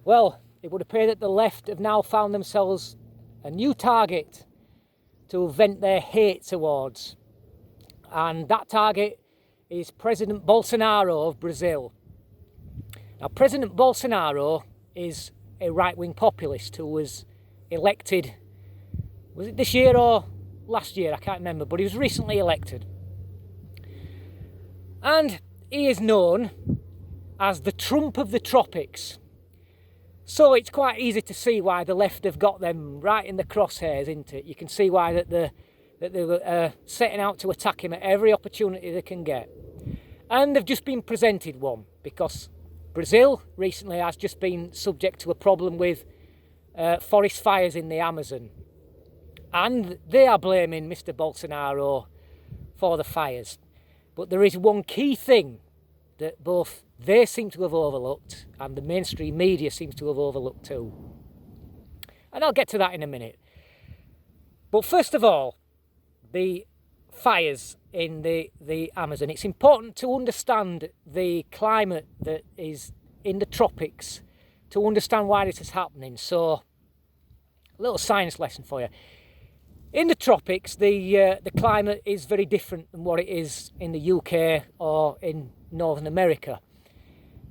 Well, it would appear that the left have now found themselves a new target to vent their hate towards. And that target is President Bolsonaro of Brazil. Now, President Bolsonaro is a right-wing populist who was elected, was it this year or last year? I can't remember, but he was recently elected. And he is known as the Trump of the tropics. So it's quite easy to see why the left have got them right in the crosshairs, isn't it? You can see why that they were setting out to attack him at every opportunity they can get. And they've just been presented one, because Brazil recently has just been subject to a problem with forest fires in the Amazon. And they are blaming Mr. Bolsonaro for the fires. But there is one key thing that both they seem to have overlooked and the mainstream media seems to have overlooked too. And I'll get to that in a minute. But first of all, the fires in the Amazon. It's important to understand the climate that is in the tropics to understand why this is happening. So, a little science lesson for you. In the tropics, the climate is very different than what it is in the UK or in Northern America.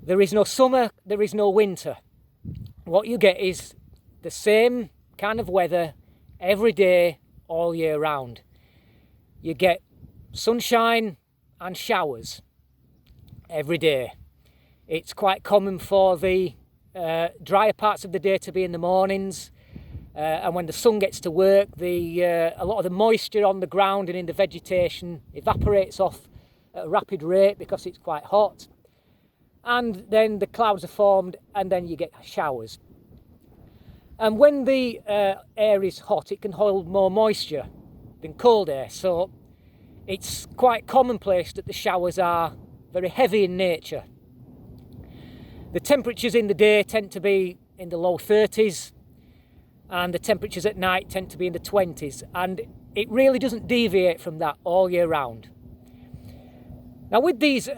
There is no summer, there is no winter. What you get is the same kind of weather every day, all year round. You get sunshine and showers every day. It's quite common for the drier parts of the day to be in the mornings. And when the sun gets to work, a lot of the moisture on the ground and in the vegetation evaporates off at a rapid rate because it's quite hot. And then the clouds are formed and then you get showers. And when the air is hot, it can hold more moisture than cold air. So it's quite commonplace that the showers are very heavy in nature. The temperatures in the day tend to be in the low 30s. And the temperatures at night tend to be in the 20s, and it really doesn't deviate from that all year round. Now with these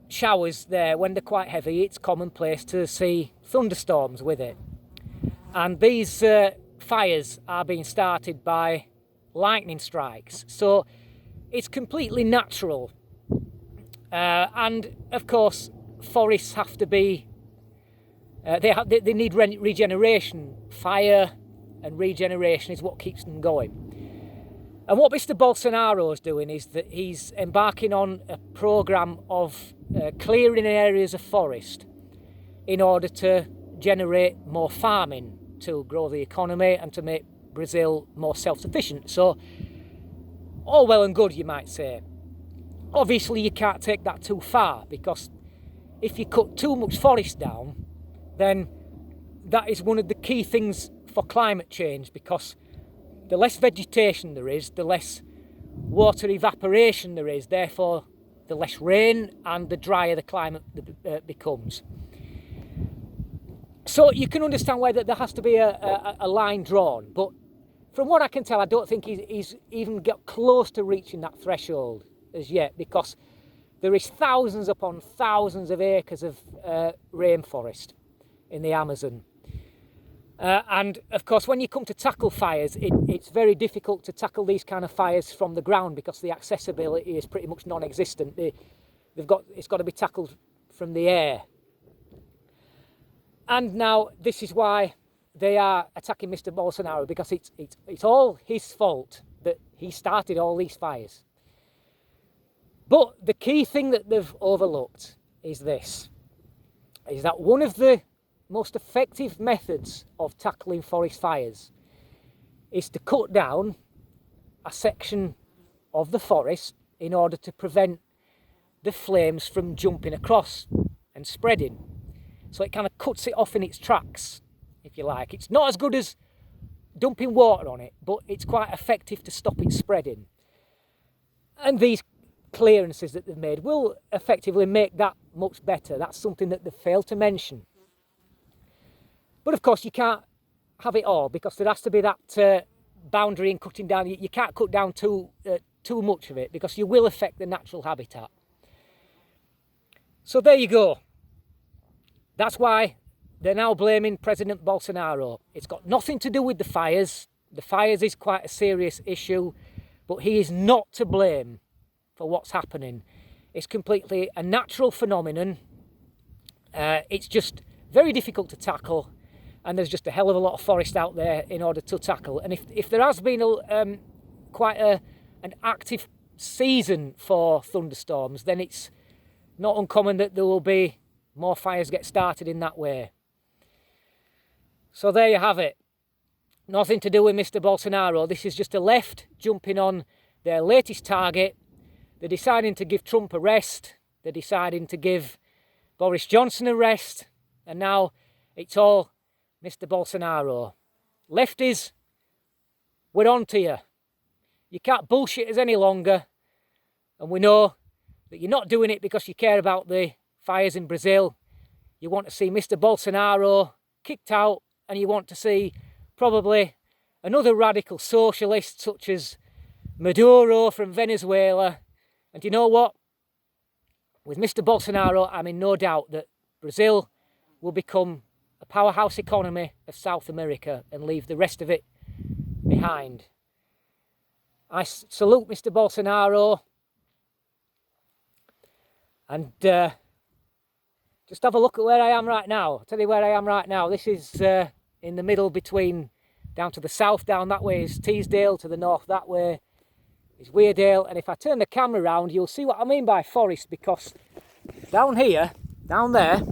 showers there, when they're quite heavy, it's commonplace to see thunderstorms with it. And these fires are being started by lightning strikes, so it's completely natural. And of course, forests have to be, they need regeneration. Fire and regeneration is what keeps them going. And what Mr. Bolsonaro is doing is that he's embarking on a programme of clearing areas of forest in order to generate more farming, to grow the economy and to make Brazil more self-sufficient. So, all well and good, you might say. Obviously, you can't take that too far, because if you cut too much forest down, then that is one of the key things for climate change, because the less vegetation there is, the less water evaporation there is, therefore the less rain and the drier the climate becomes. So you can understand why there has to be a line drawn, but from what I can tell, I don't think he's even got close to reaching that threshold as yet, because there is thousands upon thousands of acres of rainforest in the Amazon. And of course, when you come to tackle fires, it's very difficult to tackle these kind of fires from the ground, because the accessibility is pretty much non-existent. It's got to be tackled from the air. And now this is why they are attacking Mr. Bolsonaro, because it's all his fault that he started all these fires. But the key thing that they've overlooked is this, is that one of the most effective methods of tackling forest fires is to cut down a section of the forest in order to prevent the flames from jumping across and spreading. So it kind of cuts it off in its tracks, if you like. It's not as good as dumping water on it, but it's quite effective to stop it spreading. And these clearances that they've made will effectively make that much better. That's something that they've failed to mention. But of course, you can't have it all, because there has to be that boundary in cutting down. You can't cut down too much of it, because you will affect the natural habitat. So there you go. That's why they're now blaming President Bolsonaro. It's got nothing to do with the fires. The fires is quite a serious issue, but he is not to blame for what's happening. It's completely a natural phenomenon. It's just very difficult to tackle, and there's just a hell of a lot of forest out there in order to tackle. And if there has been quite an active season for thunderstorms, then it's not uncommon that there will be more fires get started in that way. So there you have it. Nothing to do with Mr. Bolsonaro. This is just a left jumping on their latest target. They're deciding to give Trump a rest. They're deciding to give Boris Johnson a rest. And now it's all Mr. Bolsonaro. Lefties, we're on to you. You can't bullshit us any longer. And we know that you're not doing it because you care about the fires in Brazil. You want to see Mr. Bolsonaro kicked out, and you want to see probably another radical socialist such as Maduro from Venezuela. And you know what? With Mr. Bolsonaro, I'm in no doubt that Brazil will become a powerhouse economy of South America and leave the rest of it behind. I salute Mr. Bolsonaro, and just have a look at where I am right now. I'll tell you where I am right now. This is in the middle between, down to the south, down that way is Teesdale, to the north that way is Weardale. And if I turn the camera around, you'll see what I mean by forest, because down here, down there,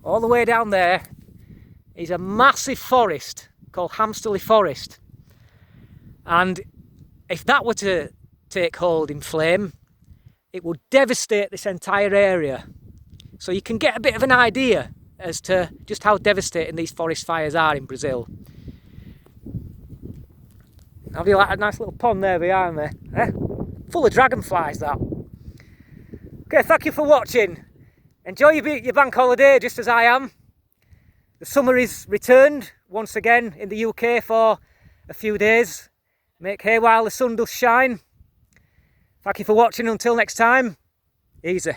all the way down there, is a massive forest called Hamsterley Forest. And if that were to take hold in flame, it would devastate this entire area. So you can get a bit of an idea as to just how devastating these forest fires are in Brazil. Have you like a nice little pond there behind me? Full of dragonflies, that. Okay, thank you for watching. Enjoy your bank holiday just as I am. The summer is returned once again in the UK for a few days. Make hay while the sun does shine. Thank you for watching. Until next time, easy.